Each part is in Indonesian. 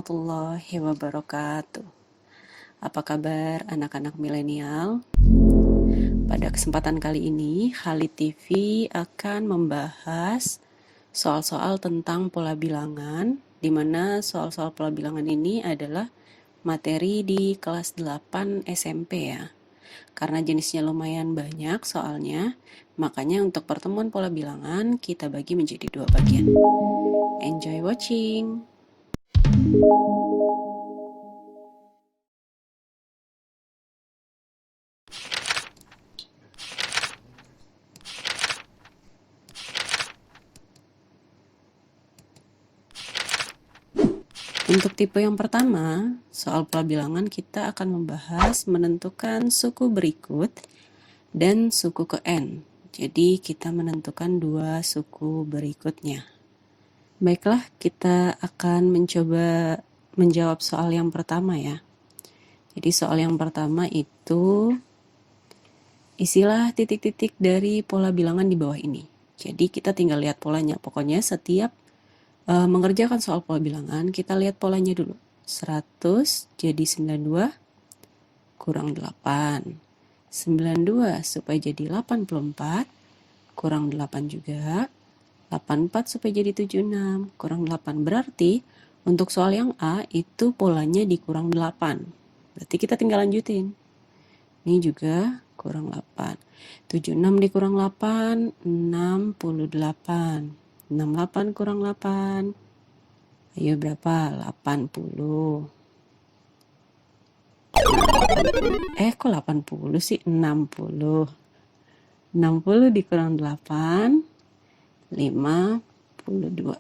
warahmatullahi wabarakatuh. Apa kabar anak-anak milenial? Pada kesempatan kali ini, Khalid TV akan membahas soal-soal tentang pola bilangan, di mana soal-soal pola bilangan ini adalah materi di kelas 8 SMP ya. Karena jenisnya lumayan banyak soalnya, makanya untuk pertemuan pola bilangan kita bagi menjadi 2 bagian. Enjoy watching! Untuk tipe yang pertama, soal pola bilangan kita akan membahas menentukan suku berikut dan suku ke N. Jadi kita menentukan 2 suku berikutnya. Baiklah, kita akan mencoba menjawab soal yang pertama ya. Jadi soal yang pertama itu isilah titik-titik dari pola bilangan di bawah ini. Jadi kita tinggal lihat polanya. Pokoknya setiap mengerjakan soal pola bilangan, kita lihat polanya dulu. 100 jadi 92 kurang 8. 92 supaya jadi 84 kurang 8 juga. 84 supaya jadi 76 kurang 8. Berarti untuk soal yang A itu polanya dikurang 8. Berarti kita tinggal lanjutin. Ini juga kurang 8. 76 dikurang 8, 68. 68 kurang 8. Ayo berapa? 80. Kok 80 sih? 60. 60 dikurang 8, 52.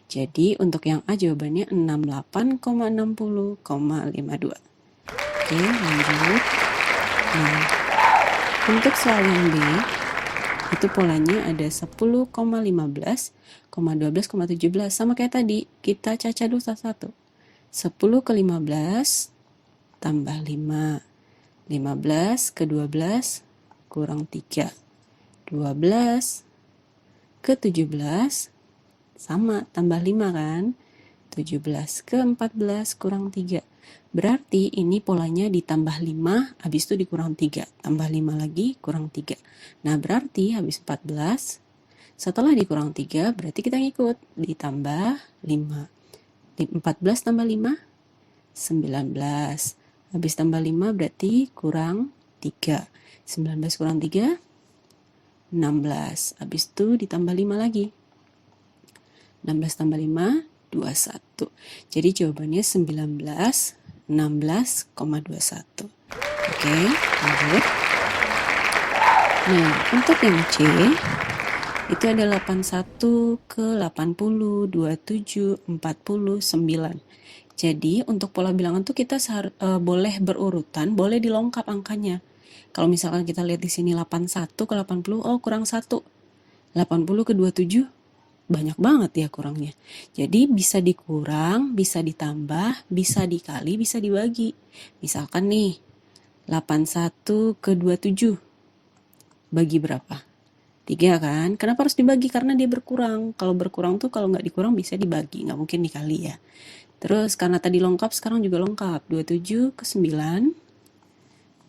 Jadi untuk yang A jawabannya 68,60,52. Oke, lanjut. Nah, untuk soal yang B, itu polanya ada 10,15, 12,17. Sama kayak tadi, kita caca dulu satu-satu. 10 ke 15 tambah 5. 15 ke 12 kurang 3. 12 ke 17 sama, tambah 5 kan? 17 ke 14 kurang 3. Berarti ini polanya ditambah 5, habis itu dikurang 3. Tambah 5 lagi, kurang 3. Nah, berarti habis 14, setelah dikurang 3, berarti kita ngikut. Ditambah 5. 14 tambah 5, 19. Habis tambah 5 berarti kurang 3. 19 kurang 3, 16. Habis itu ditambah 5 lagi. 16 tambah 5, 21. Jadi jawabannya 19, 16,21. Oke, lanjut. Nah, untuk yang C, itu ada 81 ke 80, 27, 40, 9. Jadi untuk pola bilangan tuh kita boleh berurutan, boleh dilengkap angkanya. Kalau misalkan kita lihat di sini 81 ke 80, oh kurang 1. 80 ke 27, banyak banget ya kurangnya. Jadi bisa dikurang, bisa ditambah, bisa dikali, bisa dibagi. Misalkan nih, 81 ke 27, bagi berapa? 3 kan? Kenapa harus dibagi? Karena dia berkurang. Kalau berkurang tuh kalau nggak dikurang bisa dibagi, nggak mungkin dikali ya. Terus karena tadi lengkap, sekarang juga lengkap. 27 ke 9,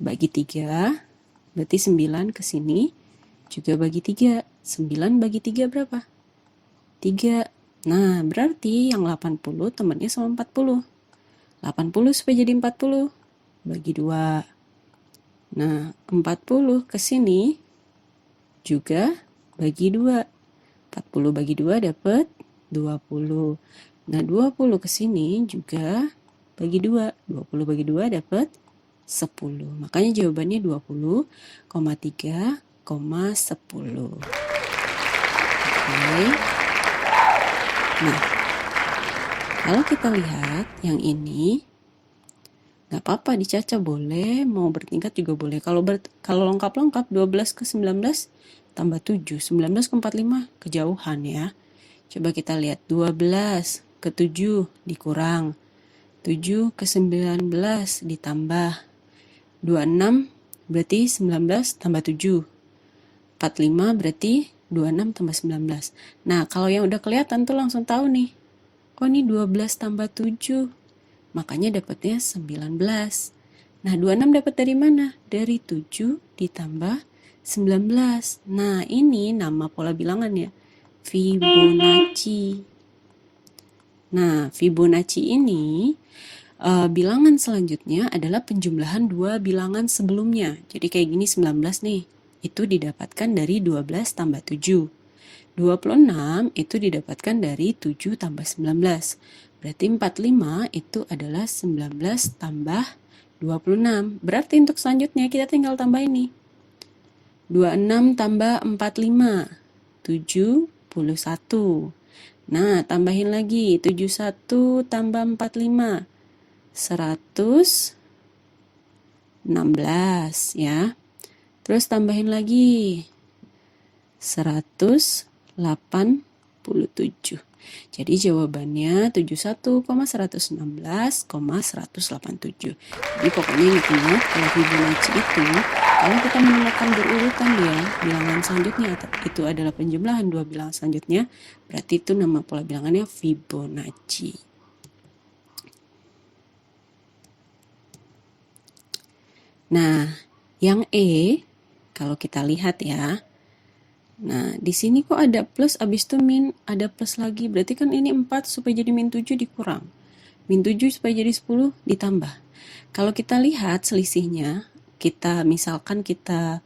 bagi 3, berarti 9 ke sini, juga bagi 3. 9 bagi 3 berapa? 3. Nah, berarti yang 80 temannya sama 40. 80 supaya jadi 40, bagi 2. Nah, 40 ke sini juga bagi 2. 40 bagi 2 dapat 20. Nah, 20 ke sini juga bagi 2. 20 bagi 2 dapat 10. Makanya jawabannya 20,3,10. Oke. Nah, kalau kita lihat yang ini, nggak apa-apa dicaca boleh, mau bertingkat juga boleh. Kalau lengkap-lengkap 12 ke 19 tambah 7, 19 ke 45 kejauhan ya. Coba kita lihat 12 ke 7 dikurang, 7 ke 19 ditambah, 26 berarti 19 tambah 7, 45 berarti 26 tambah 19. Nah, kalau yang udah kelihatan tuh langsung tahu nih. Oh, ini 12 tambah 7. makanya dapatnya 19. Nah, 26 dapat dari mana? Dari 7 ditambah 19. Nah, ini nama pola bilangan ya, Fibonacci. Nah, Fibonacci ini bilangan selanjutnya adalah penjumlahan dua bilangan sebelumnya. Jadi kayak gini 19 nih, itu didapatkan dari 12 tambah 7. 26 itu didapatkan dari 7 tambah 19. Berarti 45 itu adalah 19 tambah 26. Berarti untuk selanjutnya kita tinggal tambah ini. 26 tambah 45, 71. Nah, tambahin lagi. 71 tambah 45, 116 ya. Terus tambahin lagi 187. Jadi jawabannya 71,116,187. Jadi pokoknya ingat-ingat kalau Fibonacci itu kalau kita menemukan berurutan ya bilangan selanjutnya itu adalah penjumlahan dua bilangan selanjutnya, berarti itu nama pola bilangannya Fibonacci. Nah, yang E kalau kita lihat ya. Nah, di sini kok ada plus abis itu min, ada plus lagi. Berarti kan ini 4 supaya jadi min 7 dikurang. Min 7 supaya jadi 10 ditambah. Kalau kita lihat selisihnya, kita misalkan kita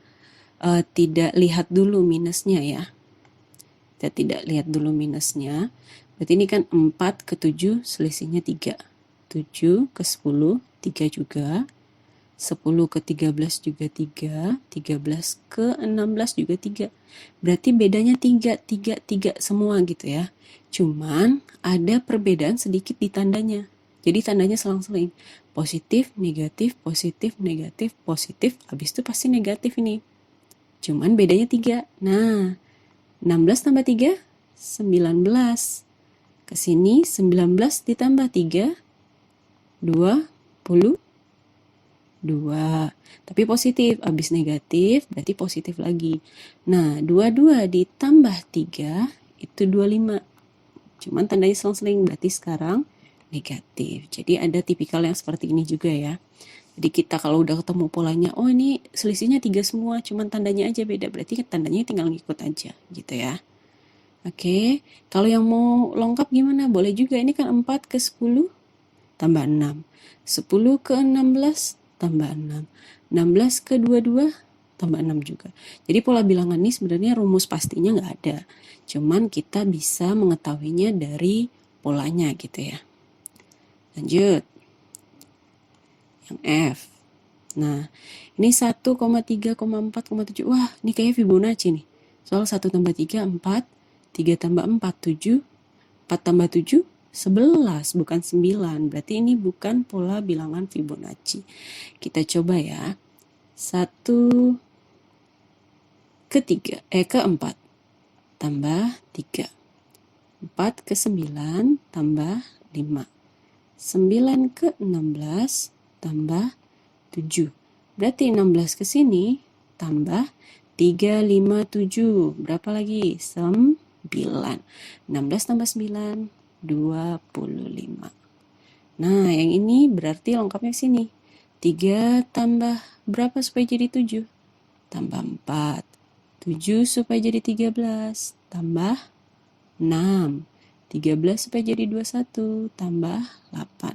tidak lihat dulu minusnya ya. Kita tidak lihat dulu minusnya. Berarti ini kan 4 ke 7 selisihnya 3. 7 ke 10, 3 juga. 10 ke 13 juga 3, 13 ke 16 juga 3. Berarti bedanya 3 semua gitu ya. Cuman ada perbedaan sedikit di tandanya. Jadi tandanya selang-seling. Positif, negatif, positif, negatif, positif. Habis itu pasti negatif ini. Cuman bedanya 3. Nah, 16 tambah 3, 19. Kesini 19 ditambah 3, 20. 2. Tapi positif, habis negatif berarti positif lagi. Nah, 22 ditambah 3 itu 25. Cuman tandanya selang-seling, berarti sekarang negatif. Jadi ada tipikal yang seperti ini juga ya. Jadi kita kalau udah ketemu polanya, oh ini selisihnya 3 semua, cuman tandanya aja beda. Berarti tandanya tinggal ngikut aja gitu ya. Oke, kalau yang mau lengkap gimana? Boleh juga, ini kan 4 ke 10 tambah 6. 10 ke 16 tambah 6. 16 ke 22 tambah 6 juga. Jadi pola bilangan ini sebenarnya rumus pastinya nggak ada. Cuman kita bisa mengetahuinya dari polanya gitu ya. Lanjut. Yang F. Nah, ini 1,3,4,7. Wah, ini kayak Fibonacci nih. Soal 1 tambah 3, 4. 3 tambah 4, 7. 4 tambah 7, 11, bukan 9. Berarti ini bukan pola bilangan Fibonacci. Kita coba ya. 1 ke 3, ke 4 tambah 3. 4 ke 9 tambah 5. 9 ke 16 tambah 7. Berarti 16 ke sini tambah 3, 5, 7. Berapa lagi? 9. 16 tambah 9, 25. Nah, yang ini berarti lengkapnya sini. 3 tambah berapa supaya jadi 7? Tambah 4. 7 supaya jadi 13. Tambah 6. 13 supaya jadi 21. Tambah 8.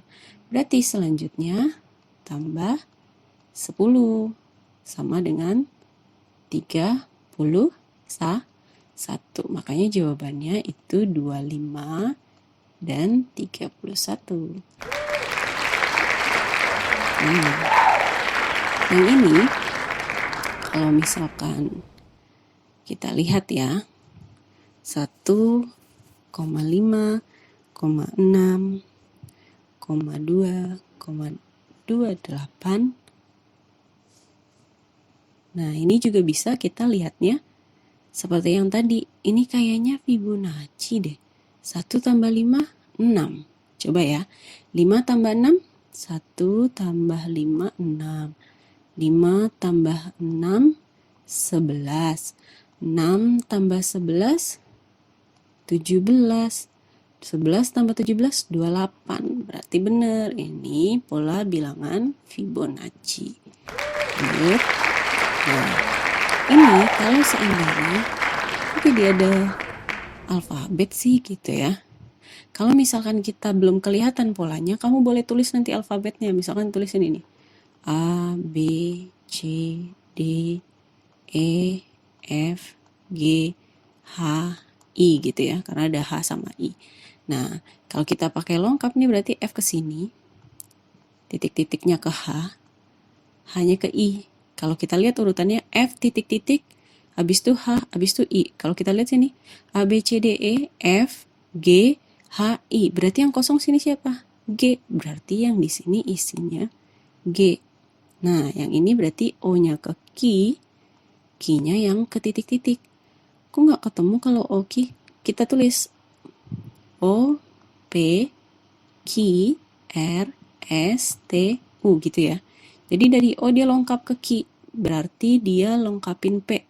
Berarti selanjutnya tambah 10. Sama dengan 31. Makanya jawabannya itu 25 dan 31. Nah, yang ini kalau misalkan kita lihat ya, 1,5, 6, 2,28. Nah, ini juga bisa kita lihatnya seperti yang tadi. Ini kayaknya Fibonacci deh. 1 tambah 5, 6. Coba ya. 5 tambah 6, 1 tambah 5, 6. 5 tambah 6, 11. 6 tambah 11, 17. 11 tambah 17, 28. Berarti benar, ini pola bilangan Fibonacci. Lanjut. Nah, ini kalau seandainya dia ada alfabet sih gitu ya. Kalau misalkan kita belum kelihatan polanya, kamu boleh tulis nanti alfabetnya. Misalkan tulisin ini. A, B, C, D, E, F, G, H, I gitu ya. Karena ada H sama I. Nah, kalau kita pakai lengkap nih berarti F ke sini. Titik-titiknya ke H. H-nya ke I. Kalau kita lihat urutannya F titik-titik, habis itu H, habis itu I. Kalau kita lihat sini, A, B, C, D, E, F, G, H, I. Berarti yang kosong sini siapa? G. Berarti yang di sini isinya G. Nah, yang ini berarti O-nya ke Q, Q-nya yang ke titik-titik. Kok nggak ketemu kalau O, Q? Kita tulis O, P, Q, R, S, T, U gitu ya. Jadi dari O dia lengkap ke Q, berarti dia lengkapin P,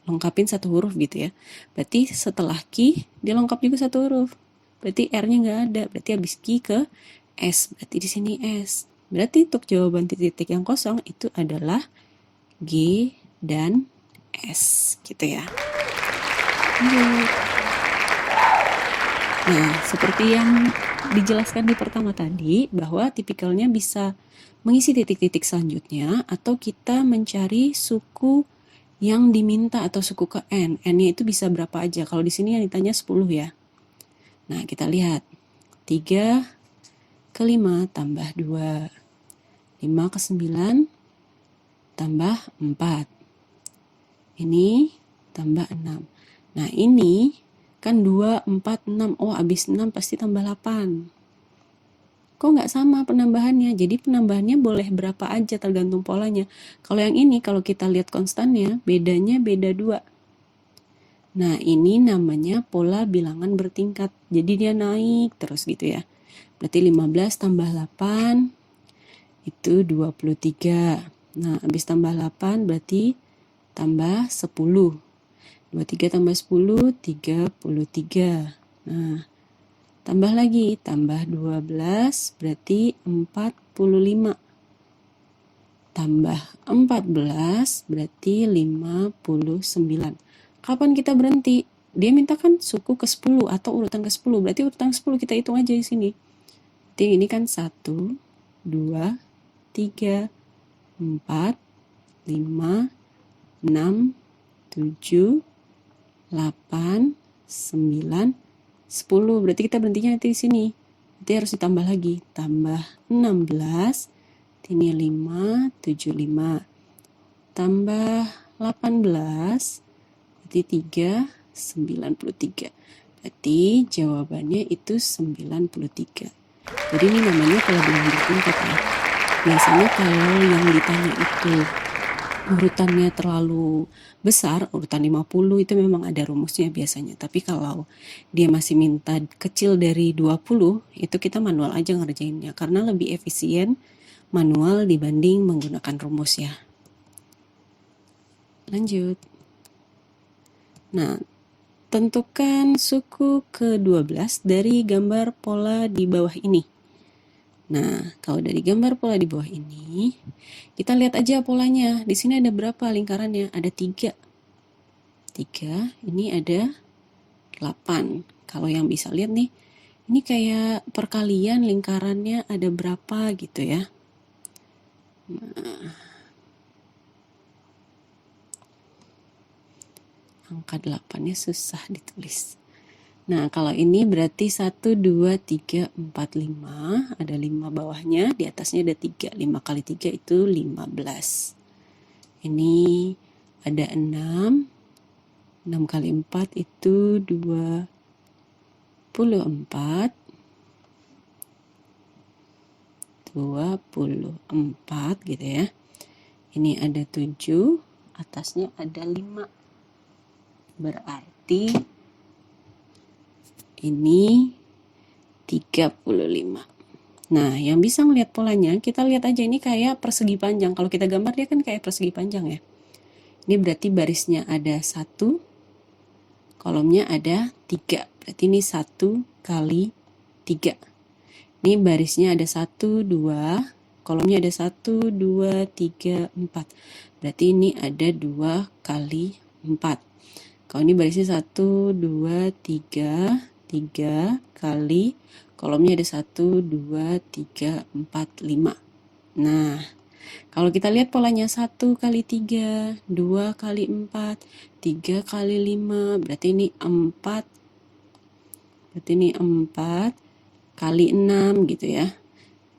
lengkapin satu huruf gitu ya. Berarti setelah Q dia lengkap juga satu huruf. Berarti R-nya nggak ada, berarti habis Q ke S, berarti di sini S. Berarti untuk jawaban titik-titik yang kosong itu adalah G dan S gitu ya. Nah, seperti yang dijelaskan di pertama tadi, bahwa tipikalnya bisa mengisi titik-titik selanjutnya, atau kita mencari suku yang diminta atau suku ke N. N-nya itu bisa berapa aja. Kalau di sini yang ditanya 10 ya. Nah, kita lihat. 3 ke 5 tambah 2. 5 ke 9 tambah 4. Ini tambah 6. Nah, ini kan 2, 4, 6. Oh, habis 6 pasti tambah 8. Kok nggak sama penambahannya? Jadi penambahannya boleh berapa aja tergantung polanya. Kalau yang ini, kalau kita lihat konstannya, bedanya beda 2. Nah, ini namanya pola bilangan bertingkat. Jadi dia naik terus gitu ya. Berarti 15 tambah 8 itu 23. Nah, habis tambah 8 berarti tambah 10. 23 tambah 10, 33. Nah, tambah lagi, tambah 12 berarti 45. Tambah 14 berarti 59. Kapan kita berhenti? Dia minta kan suku ke 10 atau urutan ke 10. Berarti urutan 10 kita hitung aja di sini. Jadi ini kan 1, 2, 3, 4, 5, 6, 7, 8, 9, 10. Berarti kita berhentinya nanti di sini. Nanti harus ditambah lagi. Tambah 16. Ini 5, 7, 5. Tambah 18. Berarti 3, 93. Berarti jawabannya itu 93. Jadi ini namanya pola bilangan bertingkat ya. Biasanya kalau yang ditanya itu urutannya terlalu besar, urutan 50 itu memang ada rumusnya biasanya. Tapi kalau dia masih minta kecil dari 20, itu kita manual aja ngerjainnya. Karena lebih efisien manual dibanding menggunakan rumus ya. Lanjut. Nah, tentukan suku ke-12 dari gambar pola di bawah ini. Nah, kalau dari gambar pola di bawah ini, kita lihat aja polanya. Di sini ada berapa lingkarannya? Ada 3. 3, ini ada 8. Kalau yang bisa lihat nih, ini kayak perkalian lingkarannya ada berapa gitu ya. Nah, angka 8-nya susah ditulis. Nah, kalau ini berarti 1, 2, 3, 4, 5. Ada 5 bawahnya, di atasnya ada 3. 5 kali 3 itu 15. Ini ada 6. 6 kali 4 itu 24. 24 gitu ya. Ini ada 7, atasnya ada 5. Berarti ini 35. Nah, yang bisa melihat polanya, kita lihat aja ini kayak persegi panjang. Kalau kita gambar dia kan kayak persegi panjang ya. Ini berarti barisnya ada 1, kolomnya ada 3. Berarti ini 1 kali 3. Ini barisnya ada 1, 2, kolomnya ada 1, 2, 3, 4. Berarti ini ada 2 kali 4. Kalau ini barisnya 1, 2, 3, 3 kali, kolomnya ada 1, 2, 3, 4, 5. Nah, kalau kita lihat polanya 1 kali 3, 2 kali 4, 3 kali 5, berarti ini 4. Berarti ini 4 kali 6 gitu ya.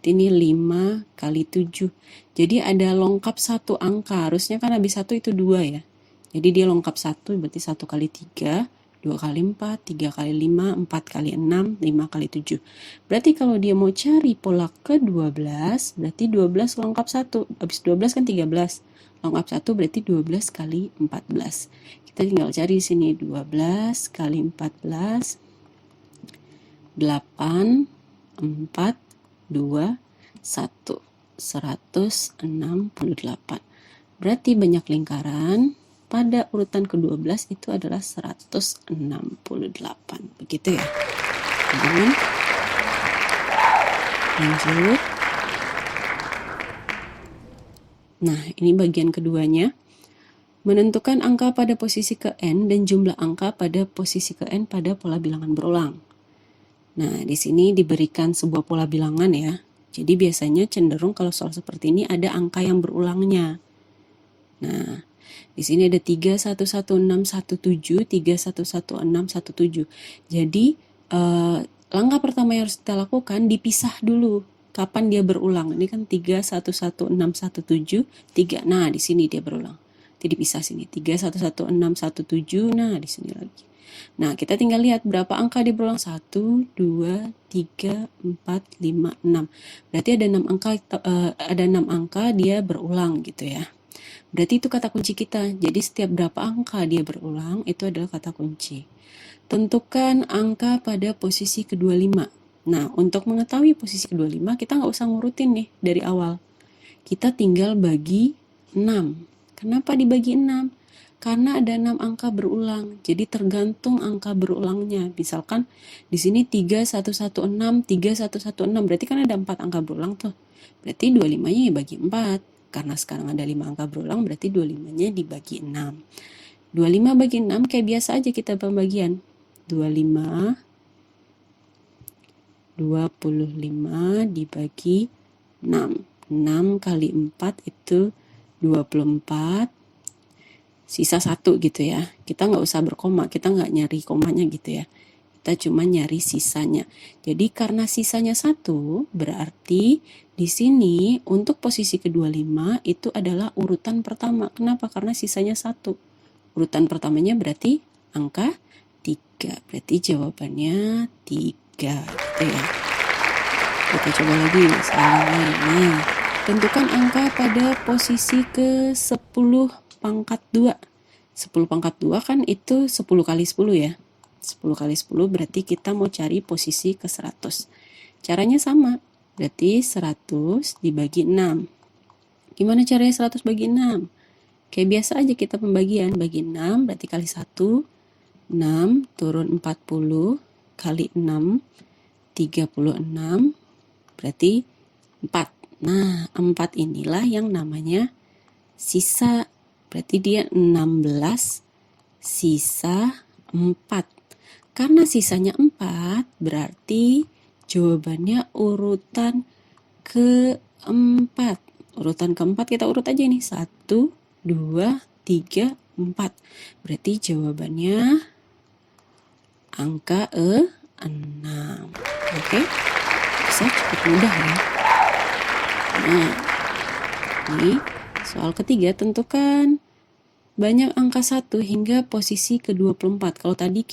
Ini 5 kali 7. Jadi ada lengkap satu angka. Harusnya kan habis 1 itu 2 ya. Jadi dia lengkap 1 berarti 1 kali 3, 2 kali 4, 3 kali 5, 4 kali 6, 5 kali 7. Berarti kalau dia mau cari pola ke-12, berarti 12 lengkap 1. Habis 12 kan 13. Lengkap 1 berarti 12 kali 14. Kita tinggal cari di sini 12 kali 14, 8, 4, 2, 1, 168. Berarti banyak lingkaran pada urutan ke-12 itu adalah 168. Begitu ya. Lanjut. Nah, ini bagian keduanya. Menentukan angka pada posisi ke N dan jumlah angka pada posisi ke N pada pola bilangan berulang. Nah, di sini diberikan sebuah pola bilangan ya. Jadi biasanya cenderung kalau soal seperti ini ada angka yang berulangnya. Nah, di sini ada 31167, 31167. Jadi langkah pertama yang harus kita lakukan dipisah dulu. Kapan dia berulang? Ini kan 31167, 3. Nah, di sini dia berulang. Jadi dipisah sini. 31167. Nah, di sini lagi. Nah, kita tinggal lihat berapa angka dia berulang. 1, 2, 3, 4, 5, 6. Berarti ada 6 angka, dia berulang gitu ya. Berarti itu kata kunci kita. Jadi setiap berapa angka dia berulang, itu adalah kata kunci. Tentukan angka pada posisi ke-25. Nah, untuk mengetahui posisi ke-25, kita nggak usah ngurutin nih dari awal. Kita tinggal bagi 6. Kenapa dibagi 6? Karena ada 6 angka berulang. Jadi tergantung angka berulangnya. Misalkan di sini 3116, 3116. Berarti kan ada 4 angka berulang tuh. Berarti 25-nya ya bagi 4. Karena sekarang ada 5 angka berulang, berarti 25-nya dibagi 6. 25 bagi 6 kayak biasa aja kita pembagian. 25 dibagi 6. 6 kali 4 itu 24. Sisa 1 gitu ya. Kita nggak usah berkoma, kita nggak nyari komanya gitu ya. Kita cuma nyari sisanya. Jadi karena sisanya 1, berarti di sini untuk posisi ke-25 itu adalah urutan pertama. Kenapa? Karena sisanya 1. Urutan pertamanya berarti angka 3. Berarti jawabannya 3 gitu ya. Kita coba lagi masalah lain. Nah, tentukan angka pada posisi ke-10 pangkat 2. 10 pangkat 2 kan itu 10 kali 10 ya. 10 kali 10 berarti kita mau cari posisi ke 100. Caranya sama. Berarti 100 dibagi 6. Gimana caranya 100 bagi 6? Kayak biasa aja kita pembagian. Bagi 6 berarti kali 1. 6 turun 40 kali 6. 36 berarti 4. Nah, 4 inilah yang namanya sisa. Berarti dia 16 sisa 4. Karena sisanya 4, berarti jawabannya urutan keempat. Urutan keempat kita urut aja nih. 1, 2, 3, 4. Berarti jawabannya angka 6. Oke? Bisa cukup mudah ya. Nah, ini soal ketiga, tentukan banyak angka 1 hingga posisi ke-24. Kalau tadi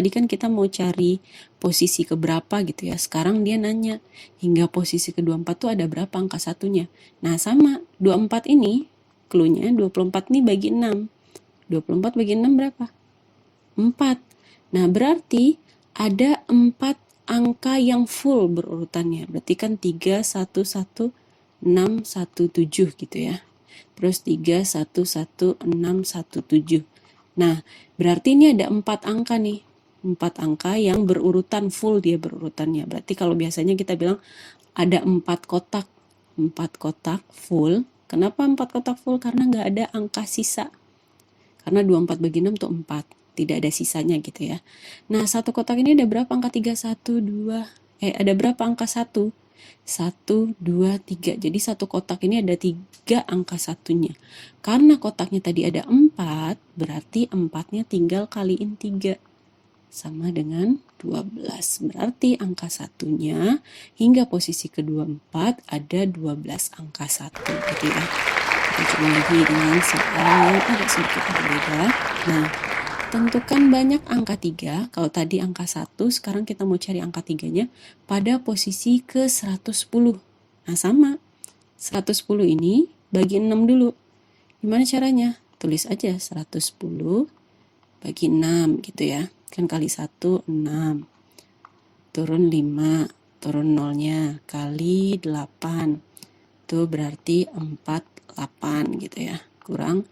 kan kita mau cari posisi keberapa gitu ya. Sekarang dia nanya, hingga posisi ke-24 tuh ada berapa angka satunya. Nah sama, 24 ini, cluenya 24 ini bagi 6. 24 bagi 6 berapa? 4. Nah berarti ada 4 angka yang full berurutannya. Berarti kan 3, 1, 1, 6, 1, 7 gitu ya. Terus 3, 1, 1, 6, 1, 7. Nah, berarti ini ada 4 angka nih. 4 angka yang berurutan, full dia berurutannya. Berarti kalau biasanya kita bilang ada 4 kotak. 4 kotak full. Kenapa 4 kotak full? Karena nggak ada angka sisa. Karena 24 bagi 6 itu 4. Tidak ada sisanya gitu ya. Nah, satu kotak ini ada berapa angka 3? 1, 2. Ada berapa angka 1? 1, 2, 3. Jadi satu kotak ini ada 3 angka satunya. Karena kotaknya tadi ada 4, berarti 4-nya tinggal kaliin 3. Sama dengan 12. Berarti angka satunya hingga posisi kedua 4 ada 12 angka 1 gitu ya. Kita coba lagi dengan soal yang agak sedikit berbeda. Nah, tentukan banyak angka 3. Kalau tadi angka 1, sekarang kita mau cari angka 3-nya pada posisi ke 110. Nah, sama. 110 ini bagi 6 dulu. Gimana caranya? Tulis aja 110 bagi 6 gitu ya. Kan kali 1, 6. Turun 5, turun 0-nya. Kali 8. Itu berarti 48 gitu ya. Kurang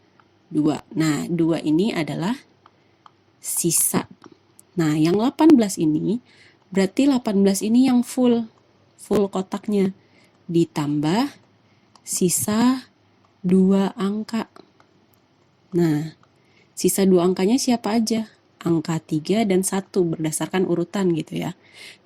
2. Nah, 2 ini adalah sisa. Nah, yang 18 ini, berarti 18 ini yang full kotaknya. Ditambah sisa 2 angka. Nah, sisa 2 angkanya siapa aja? Angka 3 dan 1 berdasarkan urutan gitu ya.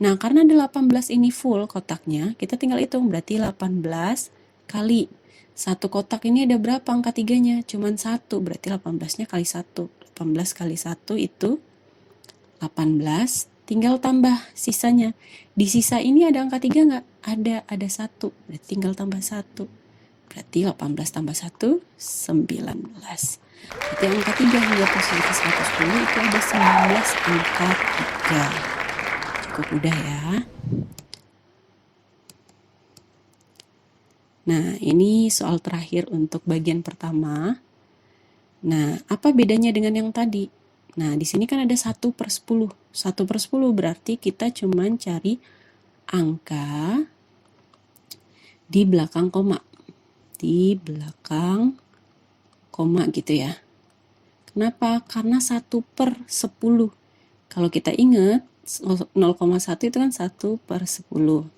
Nah, karena ada 18 ini full kotaknya, kita tinggal hitung. Berarti 18 kali. Satu kotak ini ada berapa angka 3-nya? Cuman 1, berarti 18-nya kali 1. 18 kali 1 itu 18, tinggal tambah sisanya. Di sisa ini ada angka 3 nggak? Ada 1, berarti tinggal tambah 1. Berarti 18 tambah 1, 19. Berarti angka 3 hingga posisi ke 110 itu ada 19 angka 3. Cukup mudah ya. Nah, ini soal terakhir untuk bagian pertama. Nah, apa bedanya dengan yang tadi? Nah, di sini kan ada 1/10. 1/10 berarti kita cuman cari angka di belakang koma. Di belakang koma gitu ya. Kenapa? Karena 1/10. Kalau kita ingat, 0,1 itu kan 1/10.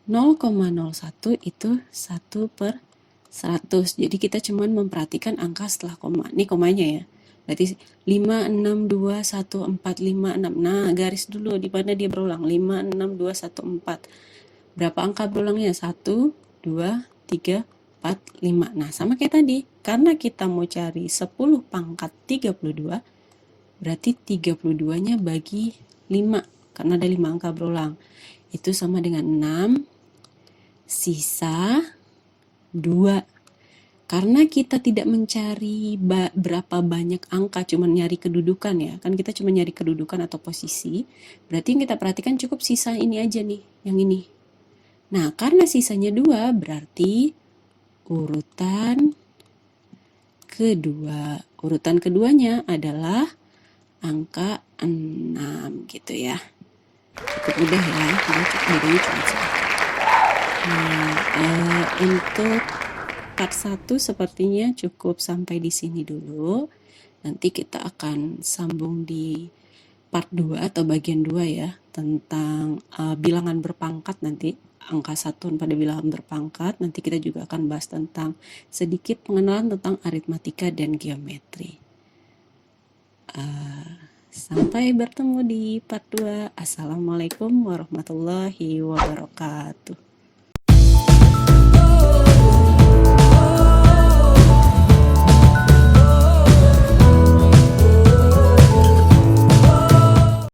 0,01 itu 1/100. Jadi kita cuma memperhatikan angka setelah koma. Ini komanya ya. Berarti 5, 6, 2, 1, 4, 5, 6. Nah, garis dulu di mana dia berulang. 5, 6, 2, 1, 4. Berapa angka berulangnya? 1, 2, 3, 4, 5. Nah, sama kayak tadi. Karena kita mau cari 10 pangkat 32, berarti 32-nya bagi 5. Karena ada 5 angka berulang. Itu sama dengan 6, sisa 2. Karena kita tidak mencari berapa banyak angka, cuma nyari kedudukan ya. Kan kita cuma nyari kedudukan atau posisi. Berarti yang kita perhatikan cukup sisa ini aja nih, yang ini. Nah, karena sisanya 2, berarti urutan kedua. Urutan keduanya adalah angka 6 gitu ya. Cukup mudah ya, bedanya cuma satu. Nah, untuk part 1 sepertinya cukup sampai di sini dulu. Nanti kita akan sambung di part 2 atau bagian 2 ya, tentang bilangan berpangkat nanti, angka satuan pada bilangan berpangkat. Nanti kita juga akan bahas tentang sedikit pengenalan tentang aritmatika dan geometri. Sampai bertemu di part 2. Assalamualaikum warahmatullahi wabarakatuh.